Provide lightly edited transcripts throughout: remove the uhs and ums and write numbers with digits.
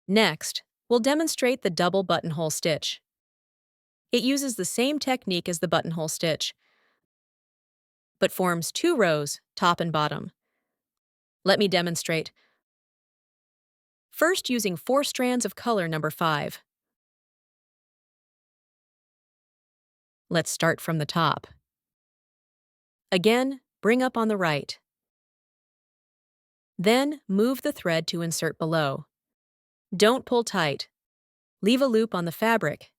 Next, we'll demonstrate the double buttonhole stitch. It uses the same technique as the buttonhole stitch, but forms 2 rows, top and bottom. Let me demonstrate. First, using 4 strands of color number 5. Let's start from the top. Again, bring up on the right. Then, move the thread to insert below. Don't pull tight. Leave a loop on the fabric.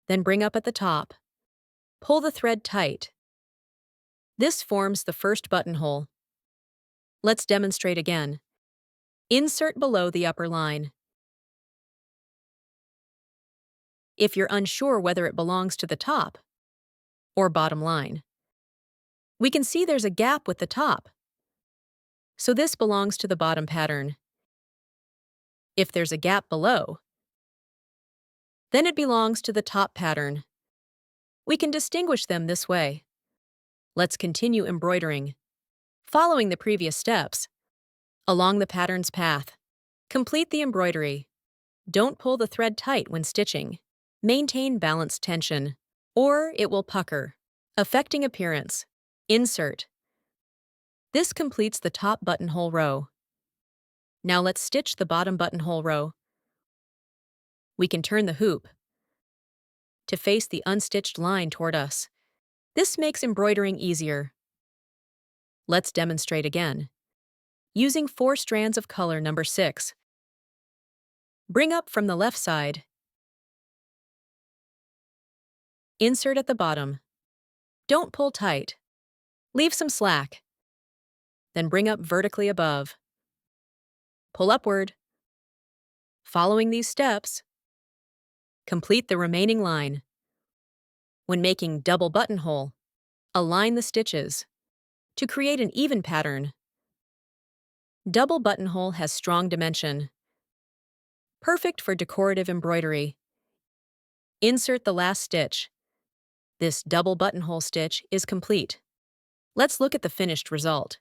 Then bring up at the top. Pull the thread tight. This forms the first buttonhole. Let's demonstrate again. Insert below the upper line. If you're unsure whether it belongs to the top or bottom line, we can see there's a gap with the top, so this belongs to the bottom pattern. If there's a gap below, then it belongs to the top pattern. We can distinguish them this way. Let's continue embroidering, following the previous steps, along the pattern's path. Complete the embroidery. Don't pull the thread tight when stitching. Maintain balanced tension, or it will pucker, affecting appearance. Insert. This completes the top buttonhole row. Now let's stitch the bottom buttonhole row. We can turn the hoop to face the unstitched line toward us. This makes embroidering easier. Let's demonstrate again. Using 4 strands of color number 6. Bring up from the left side. Insert at the bottom. Don't pull tight. Leave some slack. Then bring up vertically above. Pull upward. Following these steps, complete the remaining line. When making double buttonhole, align the stitches to create an even pattern. Double buttonhole has strong dimension, perfect for decorative embroidery. Insert the last stitch. This double buttonhole stitch is complete. Let's look at the finished result.